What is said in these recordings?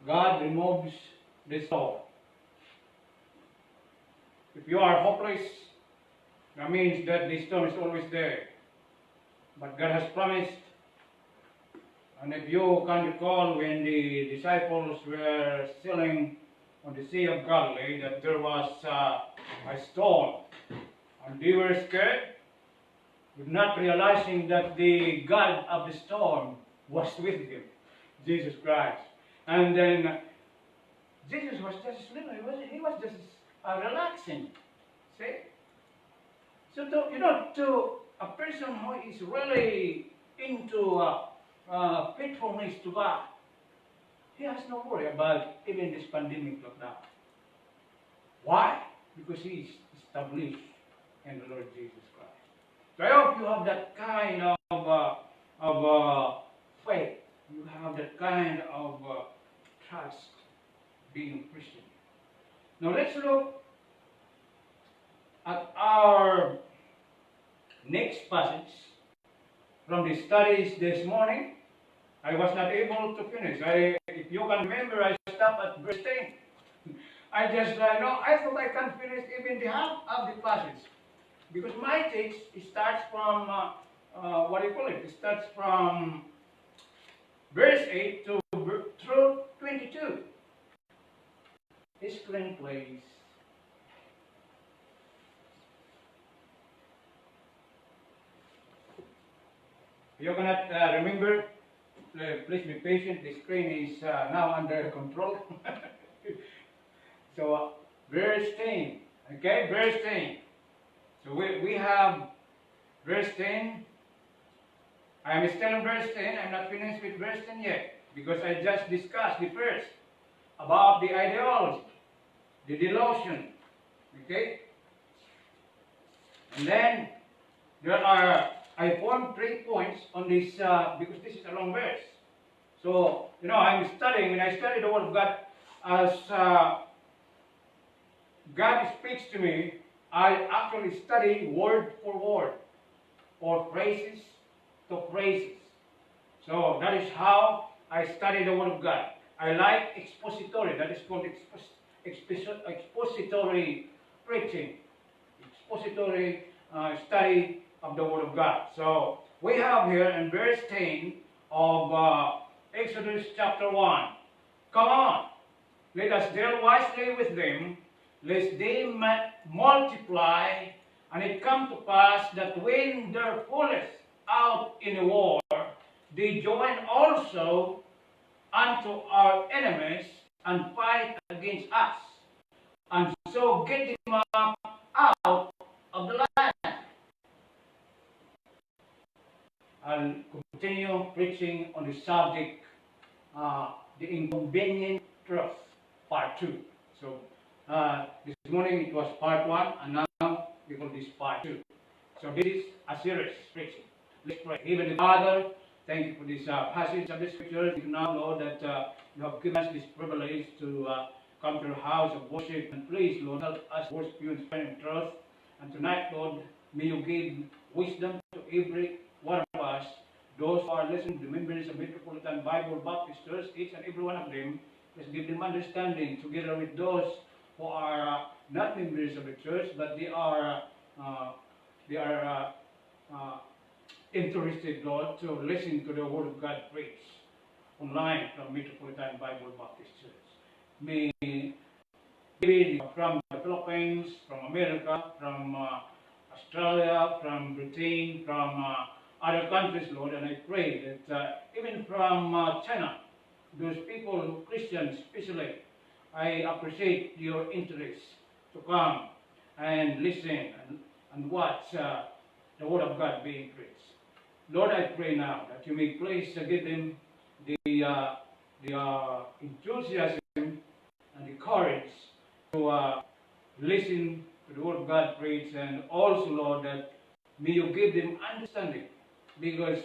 God removes the storm. If you are hopeless, that means that the storm is always there. But God has promised. And if you can recall when the disciples were sailing on the Sea of Galilee, that there was a storm. And they were scared, but not realizing that the God of the storm was with them, Jesus Christ. And then Jesus was just sleeping. He was just relaxing. See? So, to a person who is really into faithfulness to God, he has no worry about even this pandemic lockdown. Why? Because he is established in the Lord Jesus Christ. So I hope you have that kind of faith. You have that kind of trust being a Christian. Now let's look at our next passage from the studies this morning. I was not able to finish. If you can remember, I stopped at verse 10. I thought I can finish even the half of the passage. Because my text, it starts from, it starts from verse 8 through 22. Screen, please. If you cannot remember, please be patient. The screen is now under control. So, verse 10. Okay, verse 10. So we have verse 10. I am still in verse 10. I'm not finished with verse 10 yet. Because I just discussed the first about the ideology, the delusion. Okay? And then I formed 3 points on this because this is a long verse. So, when I study the Word of God as God speaks to me, I actually study word for word, or phrases to phrases. So that is how I study the Word of God. I like expository, that is called expository preaching, expository study of the Word of God. So we have here in verse 10 of Exodus chapter 1. Come on, let us deal wisely with them, lest they multiply, and it come to pass that when they're fullest out in a war, they join also unto our enemies and fight against us, and so get them up out of the land. I'll continue preaching on the subject, the Inconvenient Truth, part 2. So this morning it was part 1, and now we call this part 2. So this is a serious preaching. Let's pray. Heavenly Father, thank you for this passage of the Scripture. Thank you now, Lord, that you have given us this privilege to come to your house of worship. And please, Lord, help us worship you in spirit and truth. And tonight, Lord, may you give wisdom to every one of us, those who are listening, the members of Metropolitan Bible Baptist Church, each and every one of them. Let's give them understanding, together with those who are not members of the church, but they are interested, Lord, to listen to the Word of God preached online from Metropolitan Bible Baptist Church. May be from the Philippines, from America, from Australia, from Britain, from other countries, Lord, and I pray that even from China, those people, Christians especially, I appreciate your interest to come and listen and watch the Word of God being preached. Lord, I pray now that you may please give them the enthusiasm and the courage to listen to the Word of God preached, and also, Lord, that may you give them understanding, because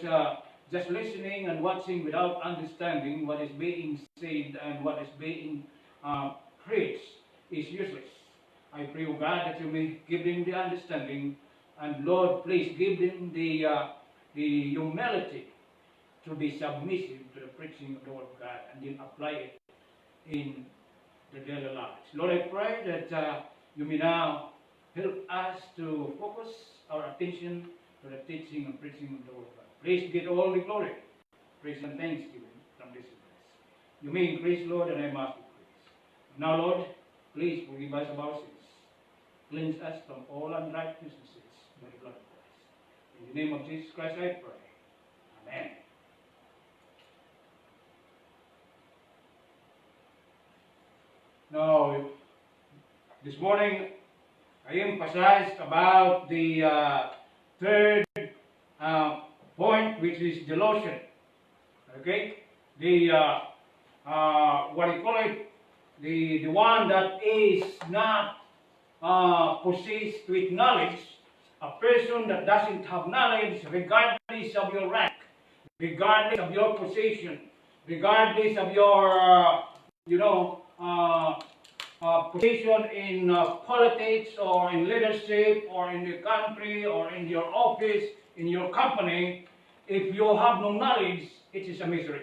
just listening and watching without understanding what is being said and what is being preached is useless. I pray, O God, that you may give them the understanding, and Lord, please give them the humility to be submissive to the preaching of the Word of God, and then apply it in the daily lives. Lord, I pray that you may now help us to focus our attention to the teaching and preaching of the Word of God. Please get all the glory, praise and thanksgiving from this place. You may increase, Lord, and I must decrease. Now, Lord, please forgive us of our sins. Cleanse us from all unrighteousnesses by the blood of Christ. In the name of Jesus Christ I pray. Amen. Now, this morning I emphasized about the third point, which is delusion. Okay, the what do you call it? The one that is not possessed with knowledge. A person that doesn't have knowledge, regardless of your rank, regardless of your position, regardless of your position in politics or in leadership or in the country or in your office, in your company, if you have no knowledge, it is a misery.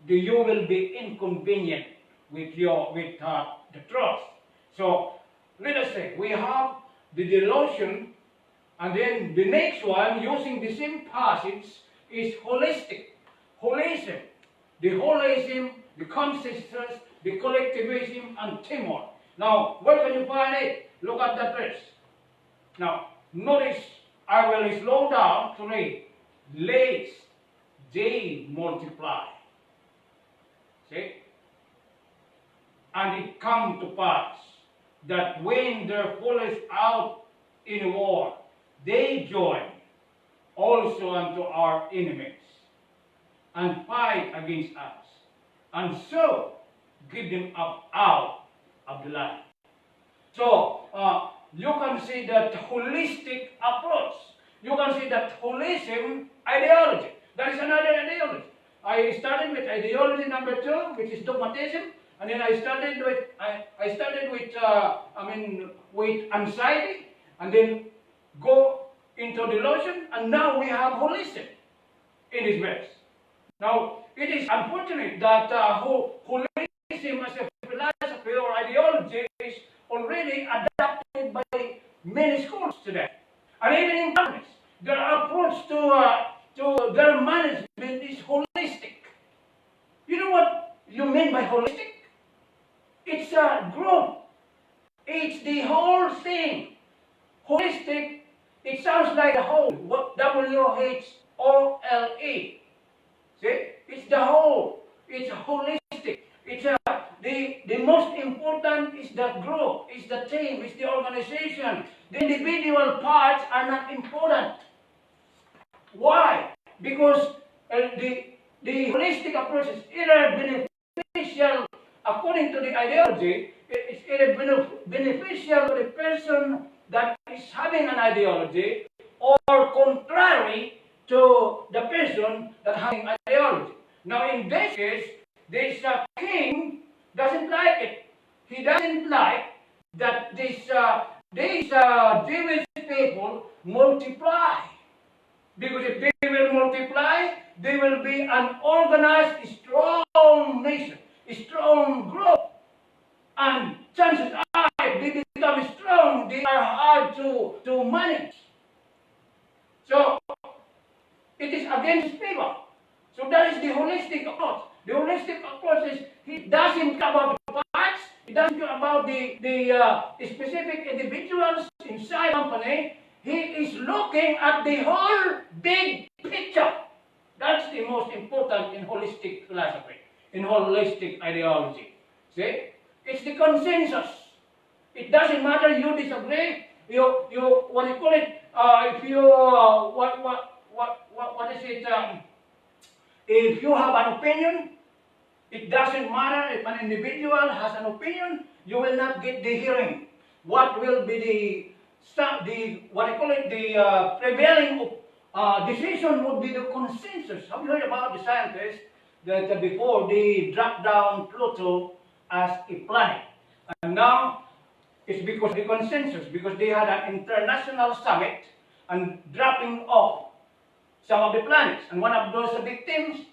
You will be inconvenient with the truth. So let us say we have the delusion, and then the next one, using the same passage, is holistic. Holism. The holism, the consensus, the collectivism, and timor. Now, where can you find it? Look at that verse. Now, notice, I will slow down to read. Lest they multiply. See? And it come to pass that when there falleth out in war, they join also unto our enemies, and fight against us, and so give them up out of the land. So, you can see that holistic approach. You can see that holism ideology. That is another ideology. I started with ideology number 2, which is dogmatism, and then I started with anxiety, and then go into delusion, and now we have holism in this verse. Now, it is unfortunate that holism as a philosophy or ideology is already adopted by many schools today. And even in companies, their approach to their management is holistic. You know what you mean by holistic? It's a group. It's the whole thing. Holistic, it sounds like a whole. W-H-O-L-E. See? It's the whole. It's holistic. It's the most important is the group, is the team, is the organization. The individual parts are not important. Why? Because the holistic approach is either beneficial, according to the ideology, it's either beneficial to the person that is having an ideology, or contrary to the person that having ideology. Now, in this case, this king doesn't like it. He doesn't like that these Jewish people multiply. Because if they will multiply, they will be an organized, strong nation, a strong group. And chances are, if they become strong, they are hard to manage. So, it is against people. So that is the holistic approach. The holistic approach is, he doesn't care about the parts, he doesn't care about the specific individuals inside the company. He is looking at the whole big picture. That's the most important in holistic philosophy, in holistic ideology. See? It's the consensus. It doesn't matter you disagree, you what do you call it? If you what is it? If you have an opinion, it doesn't matter if an individual has an opinion, you will not get the hearing. What will be the what do you call it? The prevailing decision would be the consensus. Have you heard about the scientists that before they dropped down Pluto as a planet, and now it's because of the consensus, because they had an international summit and dropping off some of the planets, and one of those victims,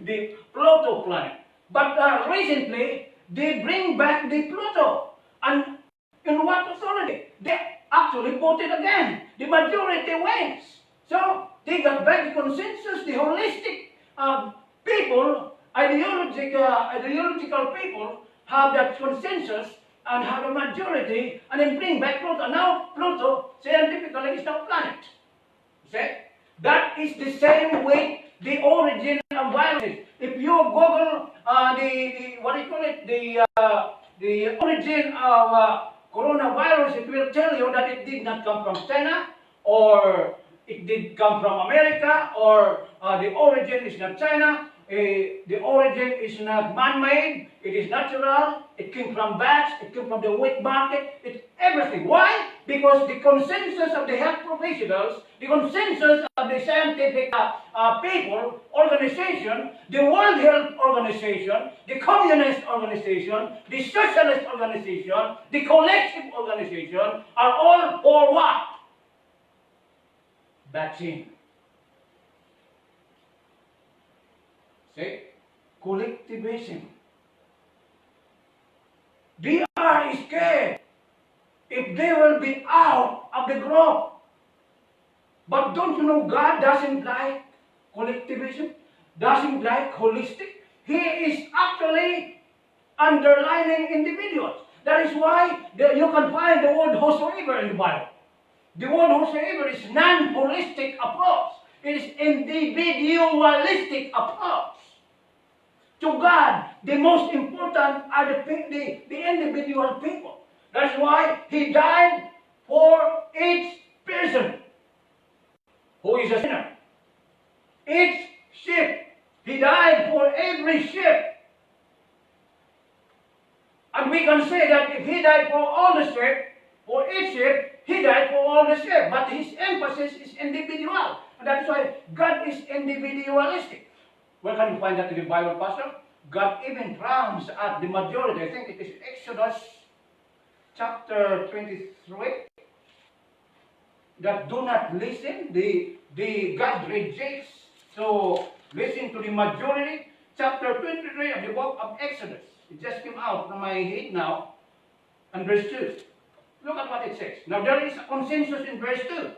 the Pluto planet. But recently, they bring back the Pluto. And in what authority? They actually voted again. The majority wins. So they got back the consensus, the holistic people, ideological people have that consensus and have a majority and then bring back Pluto. Now Pluto scientifically is not a planet. See? That is the same way the origin of viruses. If you Google the origin of coronavirus, it will tell you that it did not come from China, or it did come from America, or the origin is not China, the origin is not man-made, it is natural, it came from bats, it came from the wheat market, it's everything. Why? Because the consensus of the health professionals, the consensus of the scientific people, organization, the World Health Organization, the Communist Organization, the Socialist Organization, the Collective Organization are all for what? Vaccine. See? Collectivism. They are scared if they will be out of the group. But don't you know God doesn't like collectivism? Doesn't like holistic? He is actually underlining individuals. That is why you can find the word whosoever in the Bible. The word whosoever is non-holistic approach. It is individualistic approach. To God, the most important are the individual people. That's why He died for each person who is a sinner. Each sheep. He died for every sheep. And we can say that if He died for all the sheep, for each sheep, He died for all the sheep. But His emphasis is individual. And that's why God is individualistic. Where can you find that in the Bible, Pastor? God even frowns at the majority. I think it is Exodus chapter 23. That do not listen. The God rejects to listen to the majority. Chapter 23 of the book of Exodus. It just came out from my head now. And verse 2. Look at what it says. Now there is a consensus in verse 2.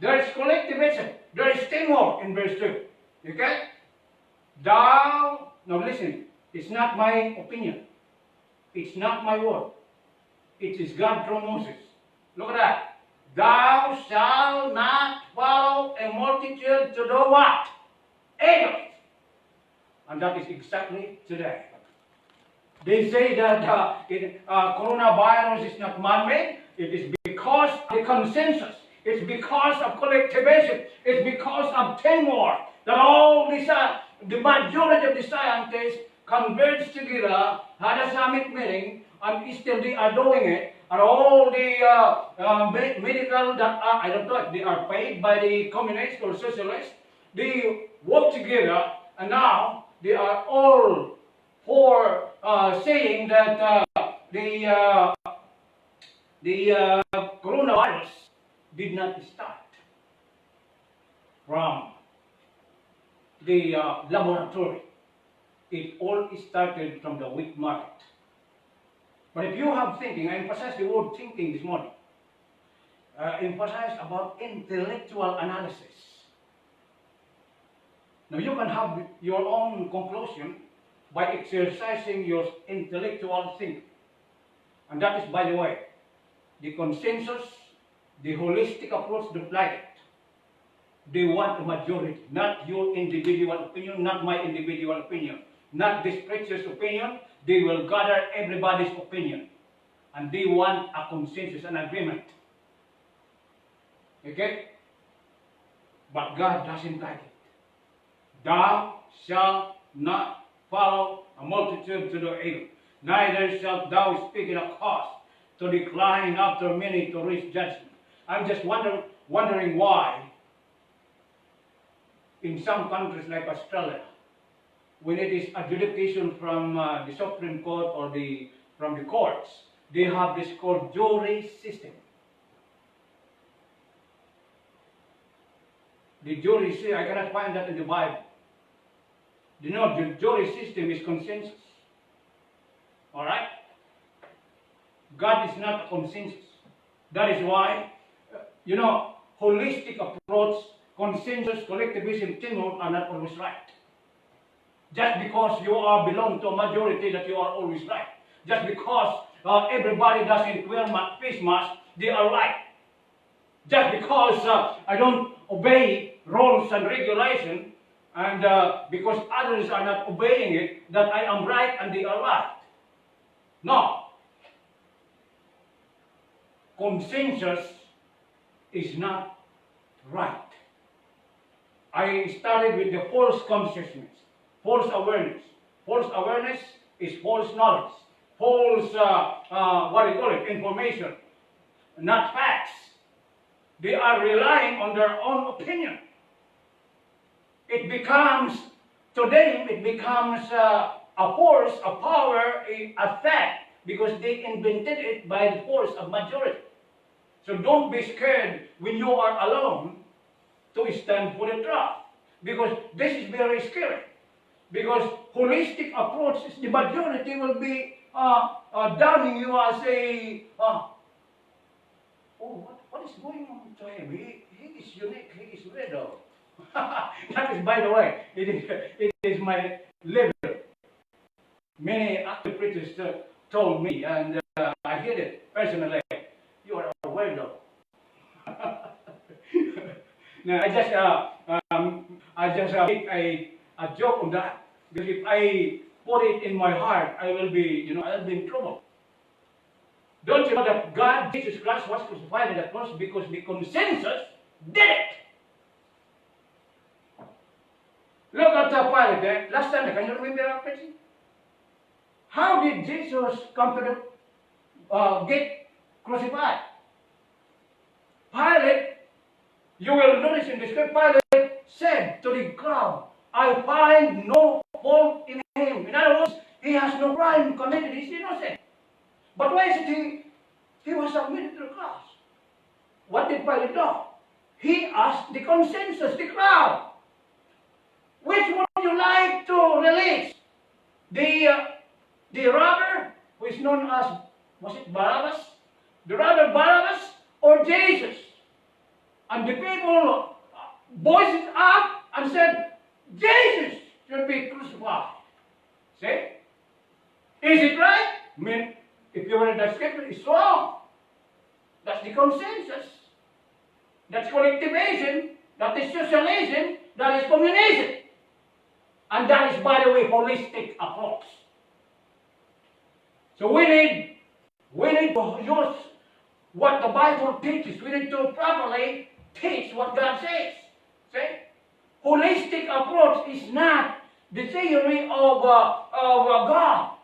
There is collectivism. There is teamwork in verse 2. Okay? Now listen. It's not my opinion. It's not my word. It is God through Moses. Look at that. Thou shalt not follow a multitude to do what? Evil. And that is exactly today. They say that coronavirus is not man-made. It is because of the consensus. It's because of collectivism. It's because of teamwork that all the majority of the scientists converged together, had a summit meeting, and still they are doing it. And all the medical that are, I don't know if they are paid by the communists or socialists, they work together, and now they are all for saying that the coronavirus did not start from the laboratory. It all started from the wheat market. But if you have thinking, I emphasize the word thinking this morning. Emphasize about intellectual analysis. Now you can have your own conclusion by exercising your intellectual thinking. And that is, by the way, the consensus, the holistic approach to life. They want a majority, not your individual opinion, not my individual opinion, not this preacher's opinion. They will gather everybody's opinion. And they want a consensus, an agreement. Okay? But God doesn't like it. Thou shalt not follow a multitude to do evil, neither shalt thou speak in a cause to decline after many to reach judgment. I'm just wondering why in some countries like Australia, when it is adjudication from the Supreme Court or from the courts, they have this called jury system. The jury system, I cannot find that in the Bible. You know, the jury system is consensus. Alright? God is not a consensus. That is why, holistic approach, consensus, collectivism, teamwork are not always right. Just because you are belong to a majority that you are always right. Just because everybody doesn't wear face mask, they are right. Just because I don't obey rules and regulation, and because others are not obeying it, that I am right and they are right. No. Consensus is not right. I started with the false consciousness, false awareness. False awareness is false knowledge, false, information, not facts. They are relying on their own opinion. To them, it becomes a force, a power, a fact, because they invented it by the force of majority. So don't be scared when you are alone to stand for the truth, because this is very scary. Because holistic approach is the majority will be damning you as a what is going on to him? He is unique. He is weirdo. That is, by the way, it is my level. Many active preachers told me, and I hear it personally. You are a weirdo. Now I just make a joke on that, because if I put it in my heart, I will be in trouble. Don't you know that God, Jesus Christ, was crucified on the cross because the consensus did it? Look at the Pilate. Last time, can you remember our preaching? How did Jesus come to get crucified? Pilate, you will notice in the script, Pilate said to the crowd, I find no fault in him. In other words, he has no crime committed. He's innocent. But why is it he was submitted to the cross? What did Pilate do? He asked the consensus, the crowd, which would you like to release? The robber, who is known as, was it Barabbas? The robber Barabbas or Jesus? And the people voiced up and said, Jesus should be crucified. See? Is it right? I mean, if you read the scripture, it's wrong. That's the consensus. That's collectivism. That is socialism. That is communism. And that is, by the way, holistic approach. So we need to use what the Bible teaches. We need to properly teach what God says. See? Holistic approach is not the theory of God.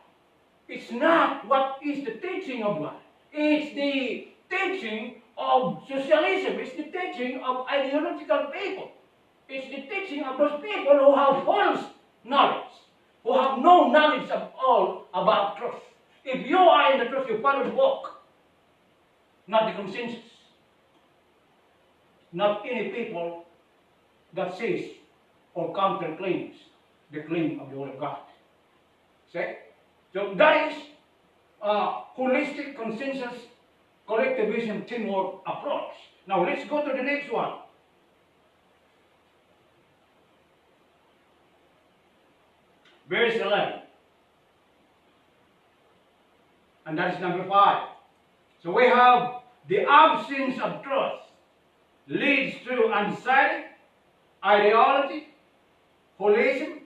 It's not what is the teaching of God. It's the teaching of socialism. It's the teaching of ideological people. It's the teaching of those people who have false knowledge, who have no knowledge at all about truth. If you are in the truth, you follow the book, not the consensus. Not any people that says or counterclaims the claim of the Word of God. See? So that is holistic consensus, collectivism, teamwork approach. Now let's go to the next one. Verse 11. And that is number 5. So we have the absence of truth leads to anxiety, ideology, holism,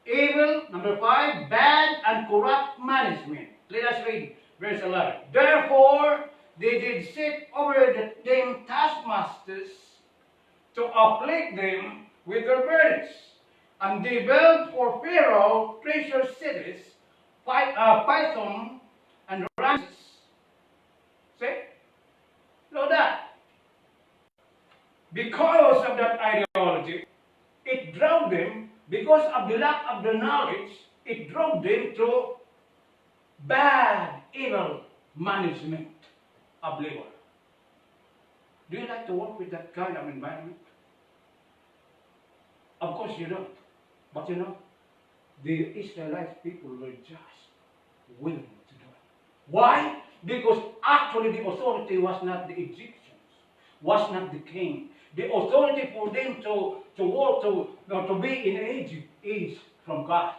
evil, number 5, bad and corrupt management. Let us read verse 11. Therefore, they did set over them taskmasters to afflict them with their burdens. And they built for Pharaoh treasure cities, Python and Ramses. See? Know that. Because of that ideology, it drove them, because of the lack of the knowledge, it drove them to bad, evil management of labor. Do you like to work with that kind of environment? Of course you don't. But the Israelite people were just willing to do it. Why? Because actually the authority was not the Egyptians, was not the king. The authority for them to walk, to be in Egypt is from God.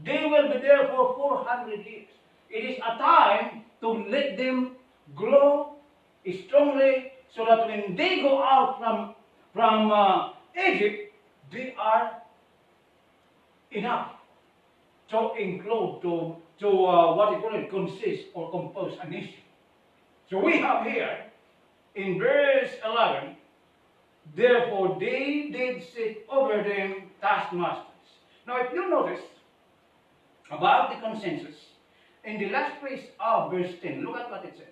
They will be there for 400 years. It is a time to let them grow strongly so that when they go out from Egypt, they are enough to include, what you call it, consist or compose a nation. So we have here in verse 11, therefore they did set over them taskmasters. Now if you notice about the consensus, in the last phrase of verse 10, look at what it says.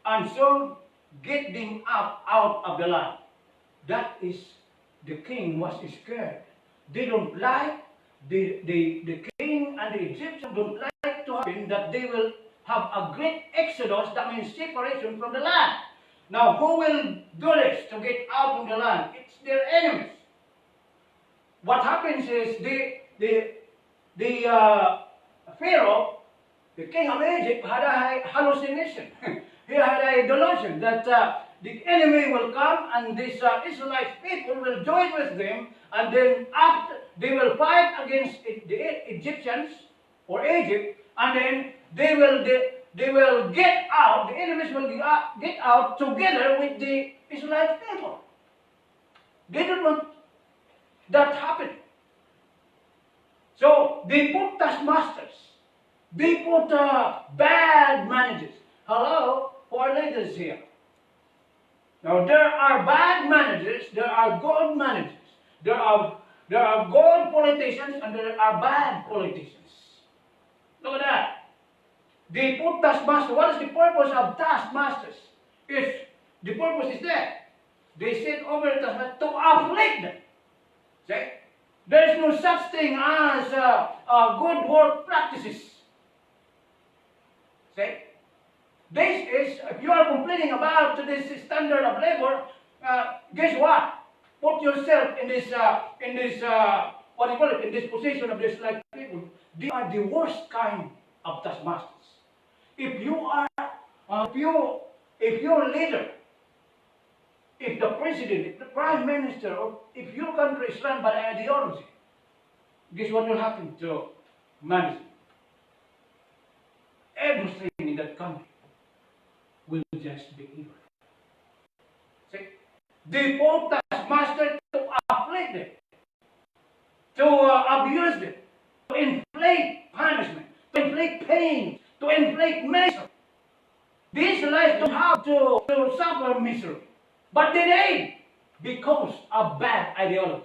And so get them up out of the land. That is, the king was scared. They don't like, the king and the Egyptians don't like to happen that they will have a great exodus, that means separation from the land. Now who will do this to get out of the land? It's their enemies. What happens is the Pharaoh, the king of Egypt, had a hallucination. He had a delusion that the enemy will come and these Israelite people will join with them, and then after they will fight against the Egyptians or Egypt, and then they will get out. The enemies will get out together with the Israelite people. They don't want that happen. So they put taskmasters. They put bad managers. Hello, for leaders here. Now there are bad managers, there are good managers. There are good politicians and there are bad politicians. Look at that. They put taskmasters. What is the purpose of taskmasters? If the purpose is that they set over the taskmasters to afflict them. See? There is no such thing as good work practices. See? This is, if you are complaining about this standard of labor, guess what? Put yourself in this, what do you call it, in this position of this like people. They are the worst kind of taskmasters. If you are, if your leader, if the president, if the prime minister, or if your country is run by ideology, guess what will happen to management? Everything in that country will just be evil. See? They put taskmaster to afflict them, to abuse them, to inflict punishment, to inflict pain, to inflict misery. These lives don't have to suffer misery, but they did because of bad ideology.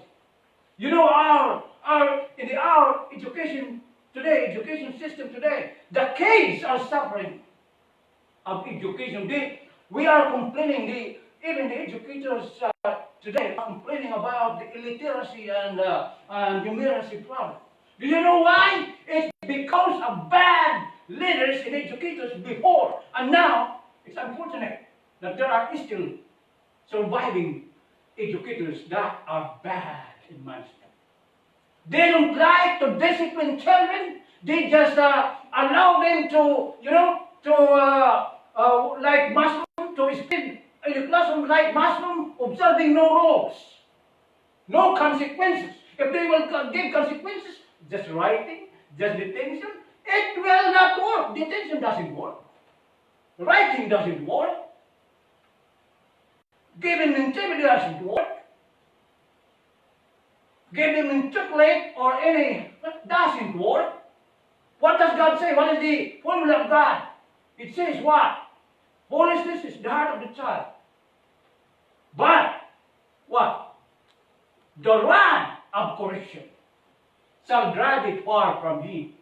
You know, our education today, education system today, the kids are suffering of education. We are complaining, even the educators today are complaining about the illiteracy and numeracy problem. Do you know why? It's because of bad leaders and educators before. And now, it's unfortunate that there are still surviving educators that are bad in management. They don't like to discipline children. They just allow them to, like mushroom, to spin in the classroom like mushroom, observing no rules, no consequences. If they will give consequences, just writing, just detention, it will not work. Detention doesn't work. Writing doesn't work. Giving intimidation doesn't work. Giving him chocolate or any doesn't work. What does God say? What is the formula of God? It says what? Foolishness is the heart of the child. But what? The rod of correction shall drive it far from him.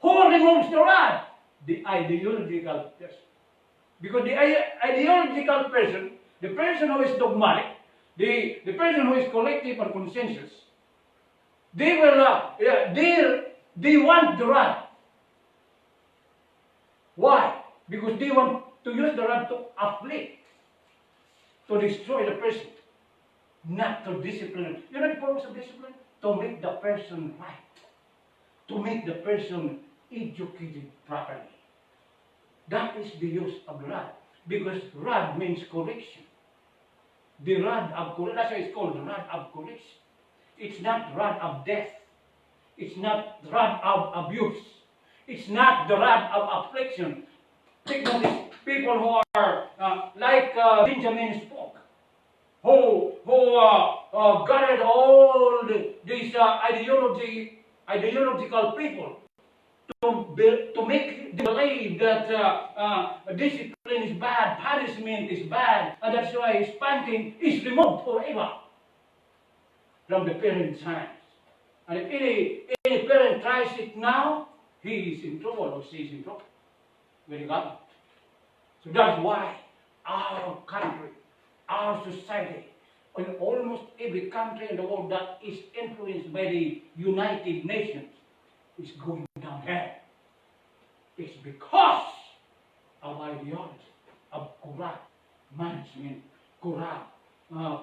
Who removes the rod? The ideological person. Because the ideological person, the person who is dogmatic, the person who is collective and consensus, they want the rod. Why? Because they want to use the rod to afflict, to destroy the person, not to discipline. You know the purpose of discipline? To make the person right, to make the person educated properly. That is the use of the rod. Because rod means correction. The rod of correction, that's why it's called the rod of correction. It's not rod of death. It's not the rod of abuse. It's not the rod of affliction. Take notice, people who are like Benjamin spoke, who gathered all these ideological people to make them believe that discipline is bad, punishment is bad, and that's why spanking is removed forever from the parent's hands. And if any parent tries it now, he is in trouble or she is in trouble with the government. So that's why our country, our society, in almost every country in the world that is influenced by the United Nations, is going downhill. It's because of ideology, of corrupt management, corrupt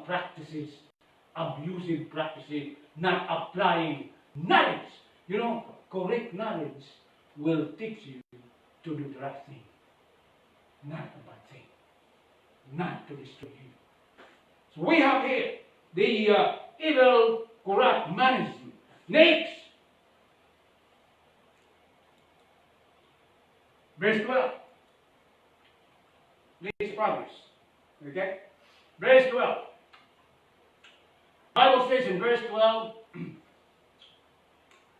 practices, abusive practices, not applying knowledge. You know, correct knowledge will teach you to do the right thing, not a bad thing, not to destroy you. So we have here the evil, corrupt management. Next, verse 12. Let's progress. Okay? Verse 12. Bible says in verse 12,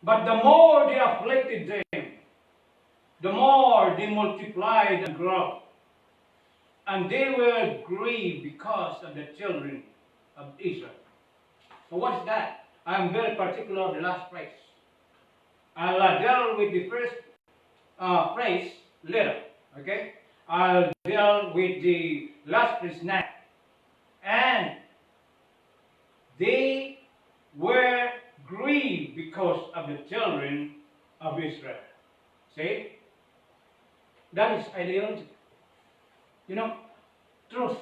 but the more they afflicted them, the more they multiplied and grew. And they were grieved because of the children of Israel. So what is that? I am very particular of the last phrase. I'll deal with the first phrase later. Okay? I'll deal with the last phrase now. And they were grieved because of the children of Israel. See? That is ideology. You know, truth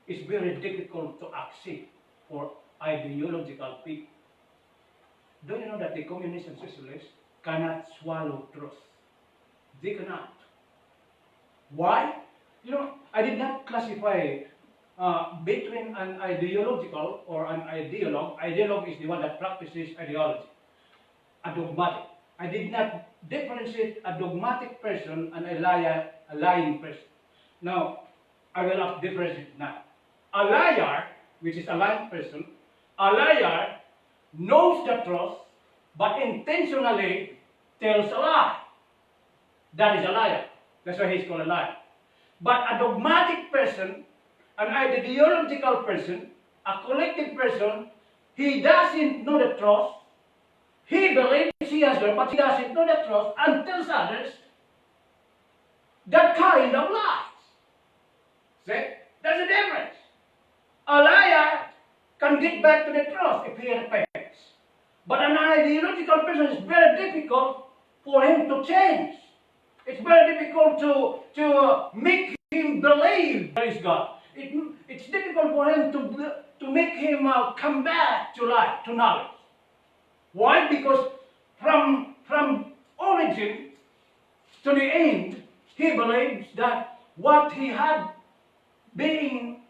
is very difficult to accept for ideological people. Do you know that the communists and socialists cannot swallow truth? They cannot. Why? You know, I did not classify between an ideological or an ideologue. Ideologue is the one that practices ideology. A dogmatic. I did not differentiate a dogmatic person and a lying person. Now, I will have differentiate now. A liar, which is a lying person, a liar knows the truth, but intentionally tells a lie. That is a liar. That's why he's called a liar. But a dogmatic person, an ideological person, a collective person, he doesn't know the truth. He believes he has learned, but he doesn't know the truth and tells others that kind of lies. See? There's a difference. A liar can get back to the truth if he repents. But an ideological person is very difficult for him to change. It's very difficult to make him believe there is God. It's difficult for him to make him come back to life, to knowledge. Why? Because from origin to the end, he believes that what he had being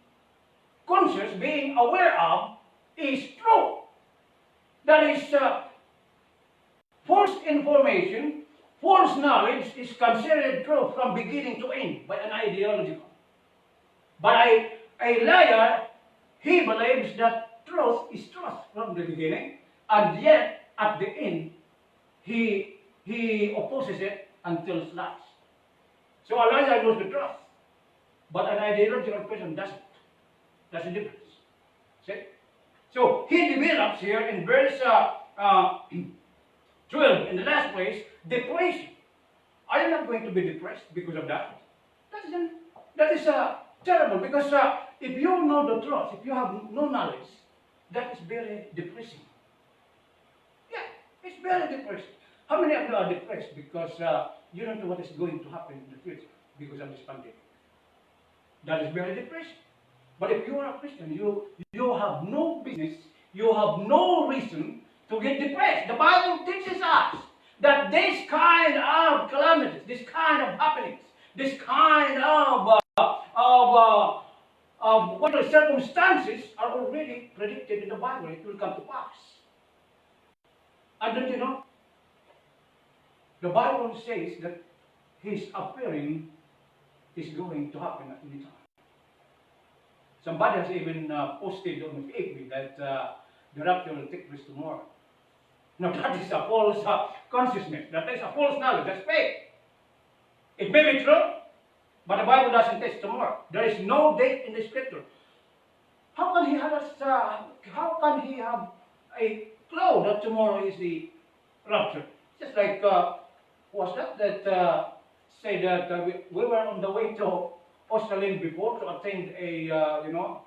conscious, being aware of, is true. That is false information, false knowledge is considered true from beginning to end by an ideological. But a liar, he believes that truth is truth from the beginning, and yet at the end, he opposes it and tells lies. So a liar knows the truth, but an ideological person doesn't. That's the difference. See? So he develops here in verse 12, in the last place, depression. Are you not going to be depressed because of that? That is terrible, because if you know the truth, if you have no knowledge, that is very depressing. Yeah, it's very depressing. How many of you are depressed because you don't know what is going to happen in the future because of this pandemic? That is very depressing. But if you are a Christian, you have no business, you have no reason to get depressed. The Bible teaches us that this kind of calamities, this kind of happenings, this kind of what the circumstances are already predicted in the Bible. It will come to pass. And don't you know? The Bible says that His appearing is going to happen at any time. Somebody has even posted on Facebook that the rapture will take place tomorrow. Now that is a false consciousness. That is a false knowledge. That's fake. It may be true, but the Bible doesn't say tomorrow. There is no date in the Scripture. How can he have a clue that tomorrow is the rapture? Just like was that said that we were on the way to Australia before to attend a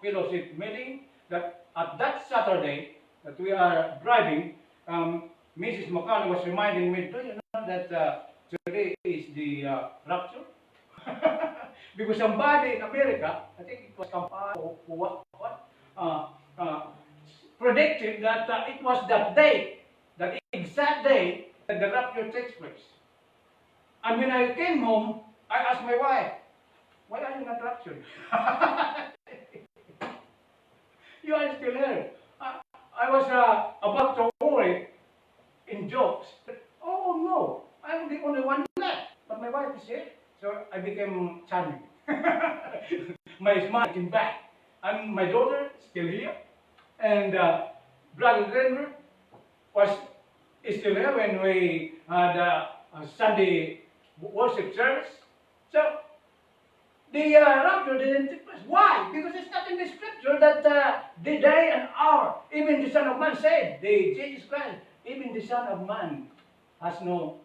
fellowship meeting. That at that Saturday that we are driving, Mrs. Macale was reminding me, do you know that today is the rapture? Because somebody in America, I think it was Kampala or what, predicted that it was that day, that exact day that the rapture takes place. And when I came home, I asked my wife, why are you not raptured? You are still here. I was about to worry in jokes. Oh no, I'm the only one left. But my wife is here. So I became charming. My smile came back. And my daughter is still here. And Brother Denver is still here when we had a Sunday worship service. So the rapture didn't take place. Why? Because it's not in the Scripture that the day and hour, even the Son of Man said, Jesus Christ, even the Son of Man has not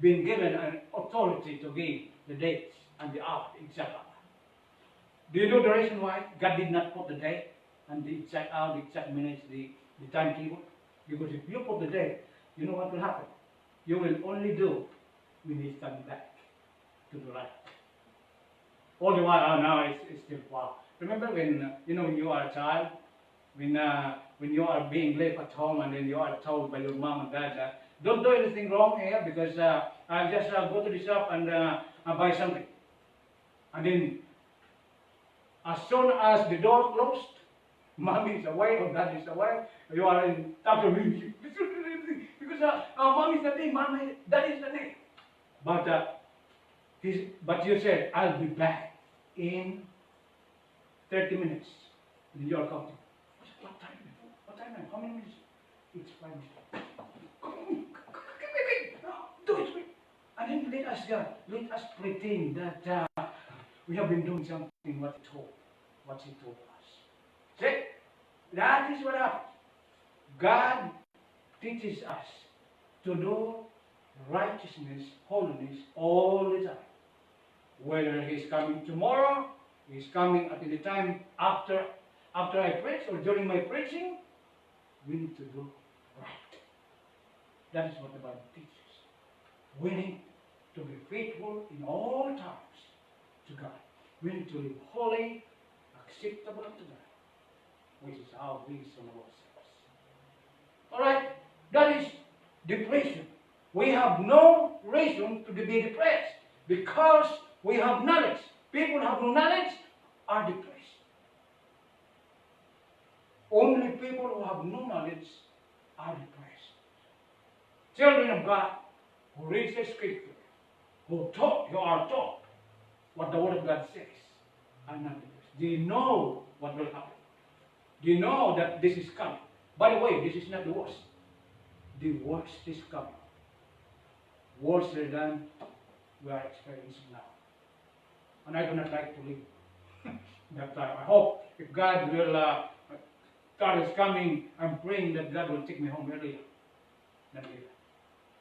been given an authority to give the dates and the hour, the exact hour. Do you know the reason why God did not put the day and the exact hour, the exact minutes, the timetable? Because if you put the day, you know what will happen? You will only do when He's coming back to the right. All the while, now it's still far. Remember when when you are a child, when you are being left at home and then you are told by your mom and dad, don't do anything wrong here because I'll just go to the shop and buy something. And then as soon as the door closed, mommy is away or dad is away, you are in trouble because mom is the thing, dad is the thing. But you said, I'll be back in 30 minutes. And you are counting. What time? What time? How many minutes? It's 5 minutes. Come on. Do it quick. And then let us pretend that we have been doing something what He told us. See? That is what happens. God teaches us to do righteousness, holiness all the time. Whether He's coming tomorrow, He's coming at any time after I preach or during my preaching, we need to do right. That is what the Bible teaches. We need to be faithful in all times to God. We need to live holy, acceptable unto God, which is how we son of ourselves. Alright, that is depression. We have no reason to be depressed because we have knowledge. People who have no knowledge are depressed. Only people who have no knowledge are depressed. Children of God who read the Scripture, who are taught what the Word of God says, are not depressed. They know what will happen. They know that this is coming. By the way, this is not the worst. The worst is coming. Worse than we are experiencing now. And I do not like to live that time. I hope if God will, God is coming, I'm praying that God will take me home earlier than later.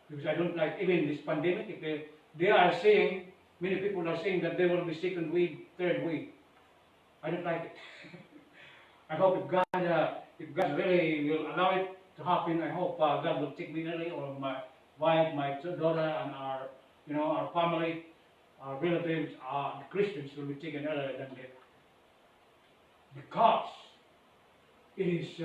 Because I don't like, even this pandemic, if they are saying, many people are saying that there will be second wave, third wave. I don't like it. I hope if God really will allow it to happen, I hope God will take me early, or my wife, my daughter, and our family, our relatives, the Christians will be taken earlier than later. Because it is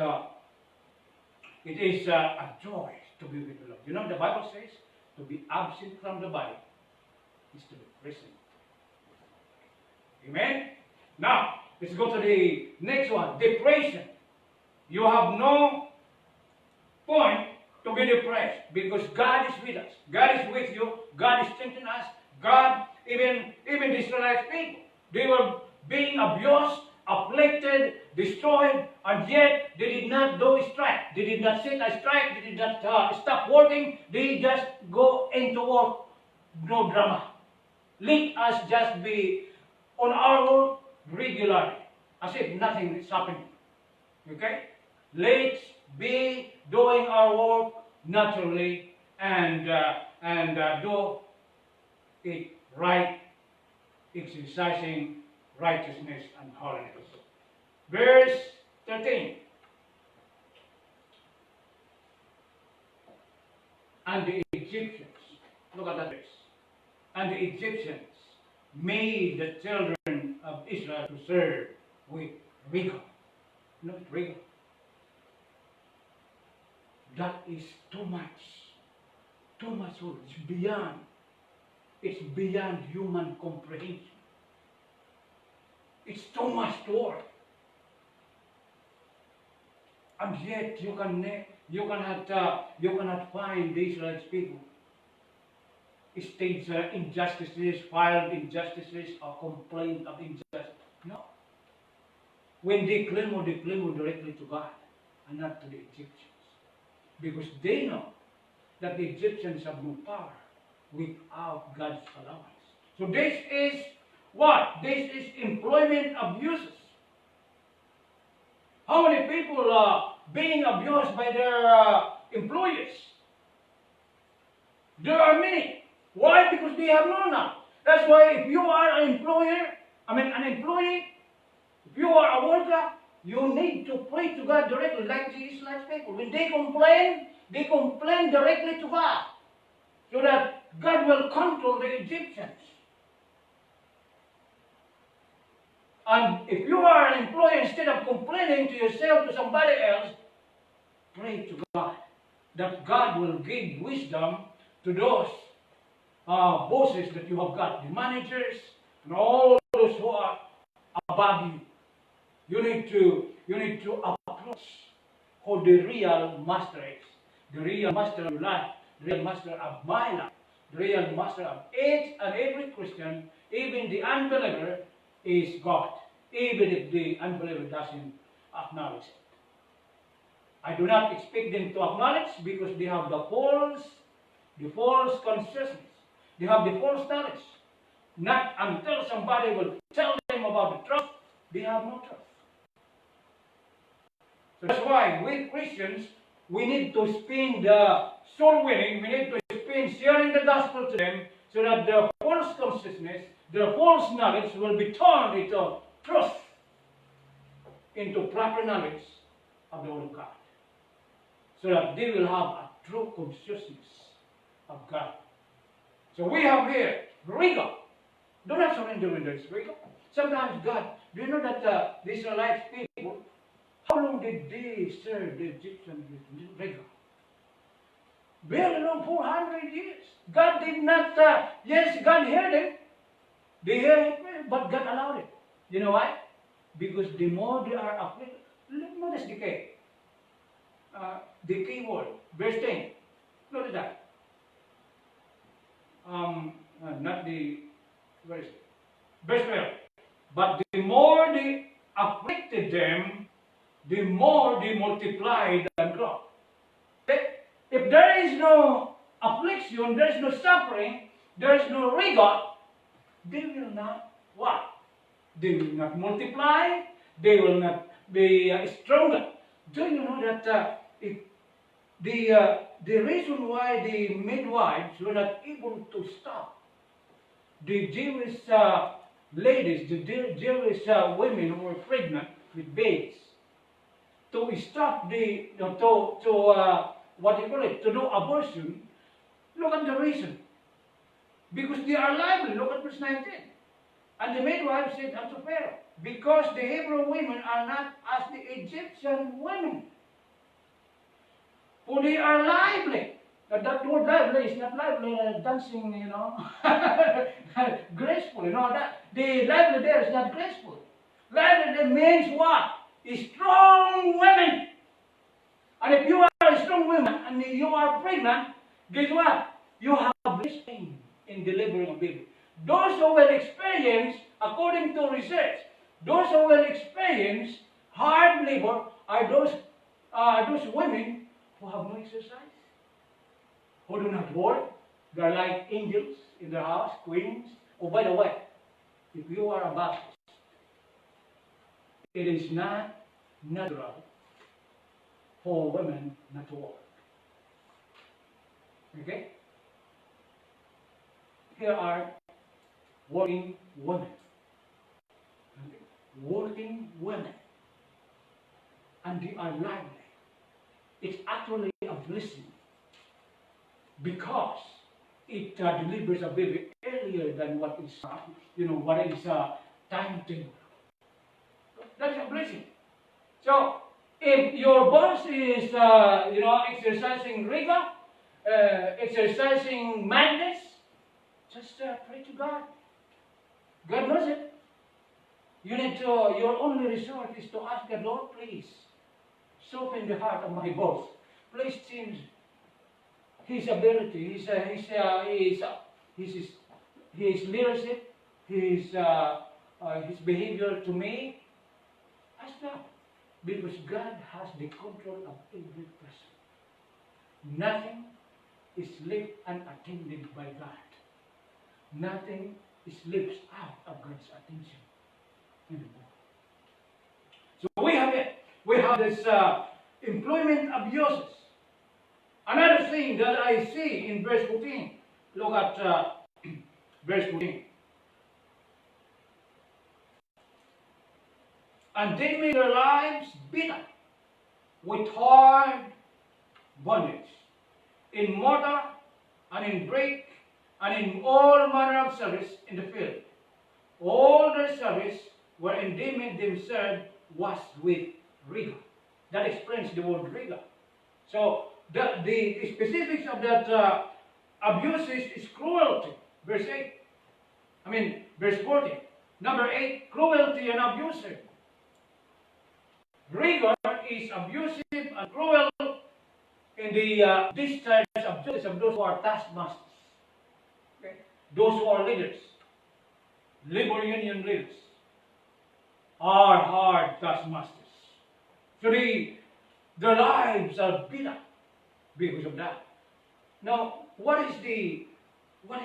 a joy to be with the Lord. You know, the Bible says to be absent from the body is to be present. Amen? Now, let's go to the next one. Depression. You have no point to be depressed because God is with us. God is with you. God is strengthening us. God, even the Israelite people, they were being abused, afflicted, destroyed, and yet they did not do a strike. They did not sit a strike. They did not stop working. They just go into work. No drama. Let us just be on our work regularly, as if nothing is happening. Okay? Let's be doing our work naturally and do it right, exercising righteousness and holiness. Verse 13. And the Egyptians, look at that verse. And the Egyptians made the children of Israel to serve with rigor. Not rigor. That is too much. Too much work. It's beyond human comprehension. It's too much to work. And yet you cannot find the Israelite people stage injustices, filed injustices, or complaint of injustice. No. When they claim directly to God and not to the Egyptians. Because they know that the Egyptians have no power without God's allowance. So this is what? This is employment abuses. How many people are being abused by their employers? There are many. Why? Because they have no knowledge. That's why if you are an employee, if you are a worker, you need to pray to God directly, like the Israelite people. When they complain directly to God, so that God will control the Egyptians. And if you are an employee, instead of complaining to yourself, to somebody else, pray to God, that God will give wisdom to those bosses that you have got, the managers, and all those who are above you. You need to approach who the real master is. The real master of your life, the real master of my life, the real master of each and every Christian, even the unbeliever, is God, even if the unbeliever doesn't acknowledge it. I do not expect them to acknowledge because they have the false consciousness. They have the false knowledge. Not until somebody will tell them about the truth, they have no truth. So that's why we Christians, we need to spend soul winning, we need to spend sharing the gospel to them so that their false consciousness, their false knowledge will be turned into truth, into proper knowledge of the Word of God. So that they will have a true consciousness of God. So we have here rigor. Do not surrender when there is rigor. Sometimes God, do you know that the Israelite people, how long did they serve the Egyptians with rigor? Very long, 400 years. God did not, yes, God heard them. They heard it, but God allowed it. You know why? Because the more they are afflicted, notice decay. The key word, verse 10. Notice that. Not the, where is it? Verse 12. But the more they afflicted them, the more they multiplied and grew. If there is no affliction, there is no suffering, there is no rigor, they will not what? They will not multiply, they will not be stronger. Do you know that the reason why the midwives were not able to stop the Jewish ladies, the Jewish women who were pregnant with babes, to stop to do abortion, look at the reason. Because they are liable. Look at verse 19. And the midwife said unto Pharaoh, because the Hebrew women are not as the Egyptian women, for they are lively. That word lively is not lively dancing, graceful, that the lively there is not graceful. Lively there means what? Strong women. And if you are a strong woman and you are pregnant, guess what? You have less pain in delivering a baby. Those who will experience, according to research, those who will experience hard labor are those women who have no exercise, who do not work. They are like angels in their house, queens. Oh, by the way, if you are a Baptist, it is not natural for women not to work. Okay? Here are working women. Okay? Working women. And they are lively. It's actually a blessing because it delivers a baby earlier than what is, timetable. That's a blessing. So, if your boss is, exercising rigor, exercising madness, just pray to God. God knows it. Your only resort is to ask the Lord, please, soften the heart of my boss. Please change his ability, his leadership, his behavior to me. Ask God. Because God has the control of every person. Nothing is left unattended by God. Nothing is left out of God's attention anymore. So we have it. We have this employment abuses. Another thing that I see in verse 14. Look at verse 14. And they made their lives bitter with hard bondage, in mortar and in brick and in all manner of service in the field. All their service wherein they made themselves was with rigor. That explains the word rigor. So the specifics of that abuse is cruelty. Verse 14. Number 8, cruelty and abuse. Rigor is abusive and cruel in the discharge of justice of those who are taskmasters. Okay? Those who are leaders, labor union leaders, are hard taskmasters. So their lives are bitter because of that. Now, what is the root?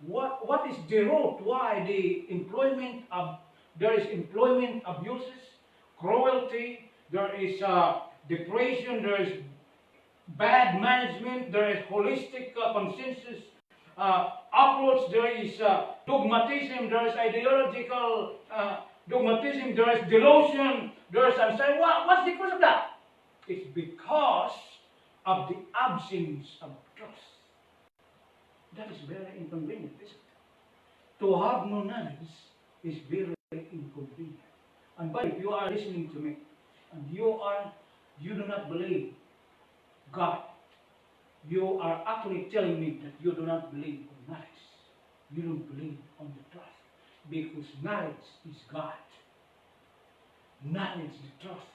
What is the root? Why there is employment abuses, cruelty, there is depression, there is bad management, there is holistic consensus approach, there is dogmatism, there is ideological dogmatism, there is delusion, there is anxiety. What's the cause of that? It's because of the absence of trust. That is very inconvenient, isn't it? To have no knowledge is very inconvenient. And but if you are listening to me and you do not believe God, you are actually telling me that you do not believe on knowledge. You don't believe on the trust. Because knowledge is God. Knowledge, the trust,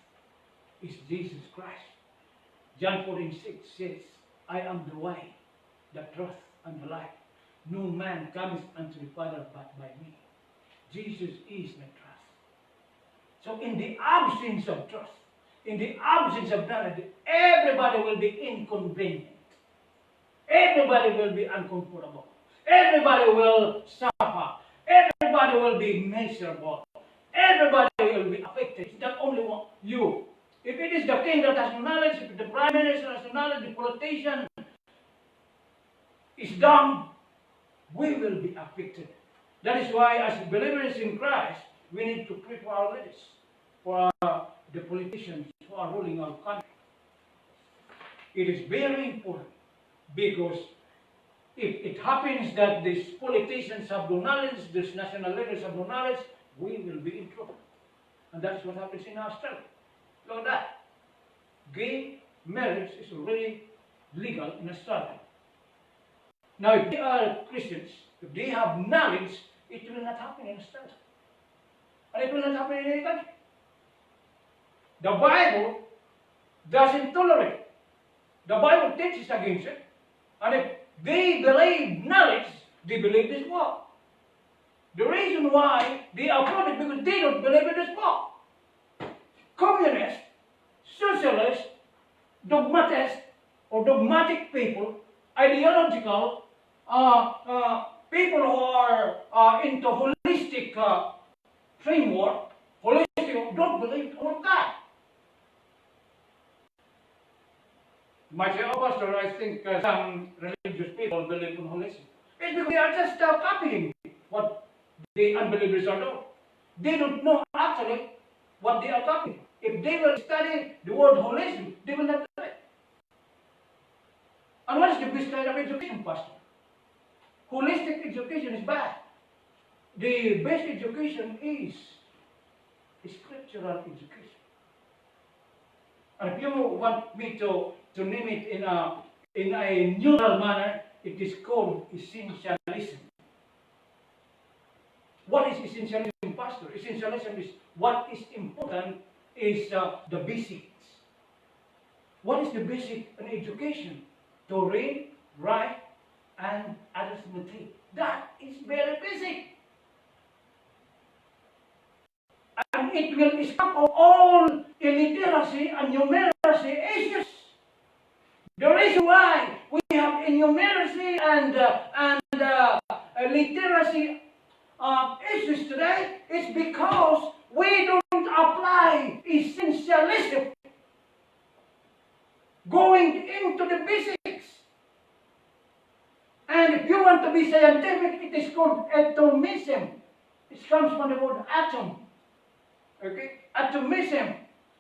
is Jesus Christ. John 14:6 says, I am the way, the truth, and the life. No man cometh unto the Father but by me. Jesus is the trust. So in the absence of trust, in the absence of knowledge, everybody will be inconvenient. Everybody will be uncomfortable. Everybody will suffer. Everybody will be miserable. Everybody will be affected. It's not only one, you. If it is the king that has knowledge, if the prime minister has knowledge, the politician is dumb, we will be affected. That is why, as believers in Christ, we need to pray for our leaders, for the politicians who are ruling our country. It is very important because if it happens that these politicians have no knowledge, these national leaders have no knowledge, we will be in trouble. And that's what happens in Australia. Look at that. Gay marriage is already legal in Australia. Now, if they are Christians, if they have knowledge, it will not happen in Australia. And it will not happen in any country. The Bible doesn't tolerate it. The Bible teaches against it. And if they believe knowledge, they believe this book. The reason why they approve it because they don't believe in this book. Communist, socialist, dogmatic people, ideological, people who are into holistic framework, holistic, don't believe all of that. My dear pastor, I think some religious people believe in holism. It's because they are just copying what the unbelievers are doing. They don't know actually what they are copying. If they will study the word holism, they will not do it. And what is the best kind of education, pastor? Holistic education is bad. The best education is scriptural education. And if you want me to name it in a neutral manner, it is called essentialism. What is essentialism, pastor? Essentialism is what is important is the basics. What is the basic in education? To read, write, and arithmetic. That is very basic. And it will stop all illiteracy and numeracy issues. The reason why we have numeracy and literacy issues today is because we don't apply essentialism, going into the basics. And if you want to be scientific, it is called atomism. It comes from the word atom. Okay? Atomism.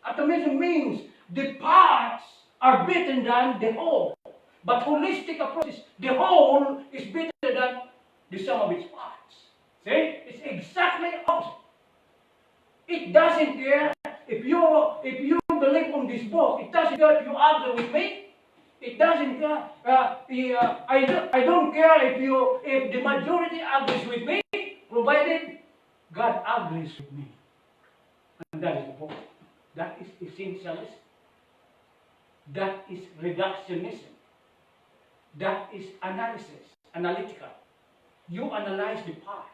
Atomism means the parts are better than the whole. But holistic approach is the whole is better than the sum of its parts. See? It's exactly opposite. It doesn't care if you believe on this book. It doesn't care if you argue with me. It doesn't care. I don't care if the majority agrees with me, provided God agrees with me. And that is the point. That is essentialism. That is reductionism. That is analysis, analytical. You analyze the parts.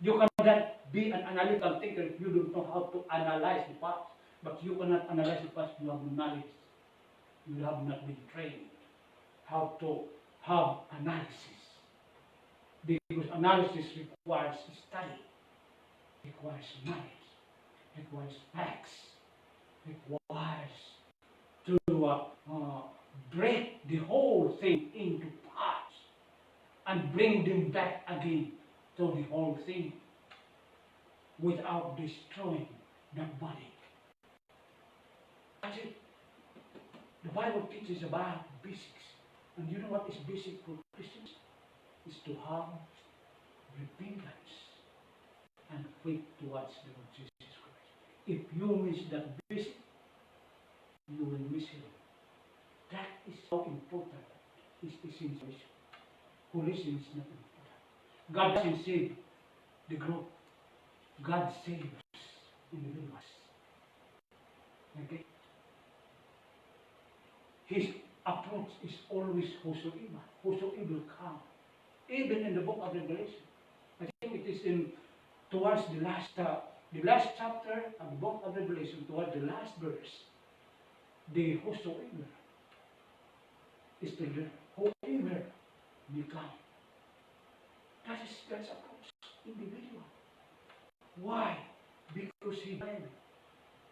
You cannot be an analytical thinker if you don't know how to analyze the parts. But you cannot analyze the parts if you have no knowledge. You have not been trained how to have analysis. Because analysis requires study, requires knowledge, requires facts, requires to break the whole thing into parts and bring them back again to the whole thing without destroying the body. Actually, the Bible teaches about basics. And you know what is basic for Christians? Is to have repentance and faith towards the Lord Jesus Christ. If you miss that basic, you will miss Him. That is so important. Is essentialism. Holism is not important. God doesn't save the group. God saves individuals. Okay? His approach is always whosoever come. Even in the book of Revelation. I think it is towards the last chapter of the book of Revelation, towards the last verse. The whosoever is the whoever may come. That's approach individual. Why? Because He died.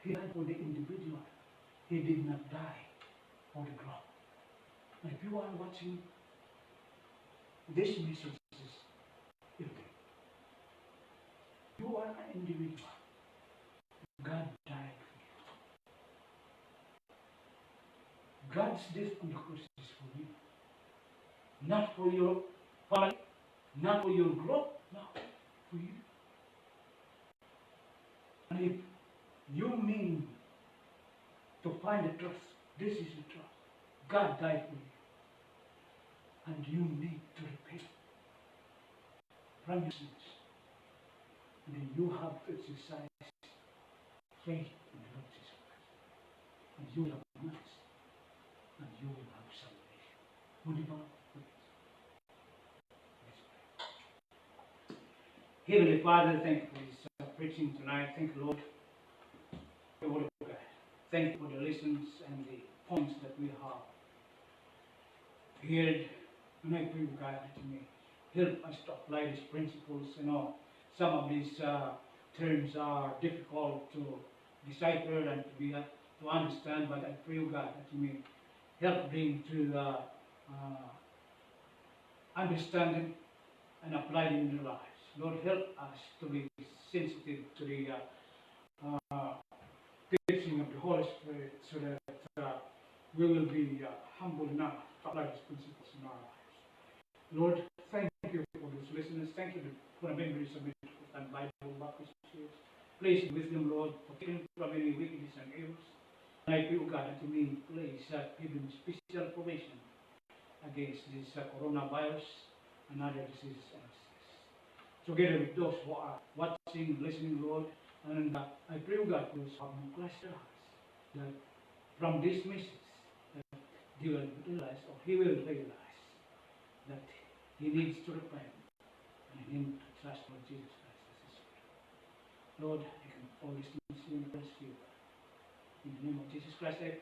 He died for the individual. He did not die for the group. And if you are watching these messages, you are an individual. God died for you. God's death on the cross is for you. Not for your family, not for your group, no, for you. And if you mean to find the truth, this is the truth. God died for you. and you need to repent from your sins. And then you have to exercise faith in the Lord Jesus Christ. And you will have mercy. And you will have salvation. Would you bow? Heavenly Father, thank you for this preaching tonight. Thank you, Lord, for the word of God. Thank you for the lessons and the points that we have heard. And I pray, God, that you may help us to apply these principles. You know, some of these terms are difficult to decipher and to understand, but I pray, God, that you may help them to understand them and apply them in their lives. Lord, help us to be sensitive to the teaching of the Holy Spirit so that we will be humble enough to apply these principles in our lives. Lord, thank you for those listeners. Thank you for the members of Metropolitan Bible Baptist Church. Please, wisdom, Lord, protect them from any wickedness and evils. And I pray, God, that you may please give them special provision against this coronavirus and other diseases and sickness. Together with those who are watching, listening, Lord, and I pray, God, those who have no Christ in us, that from this message, that they will realize, or he will realize, that he needs to repent and he needs to trust Lord Jesus Christ as his Savior. Lord, I can always see and bless you. In the name of Jesus Christ, I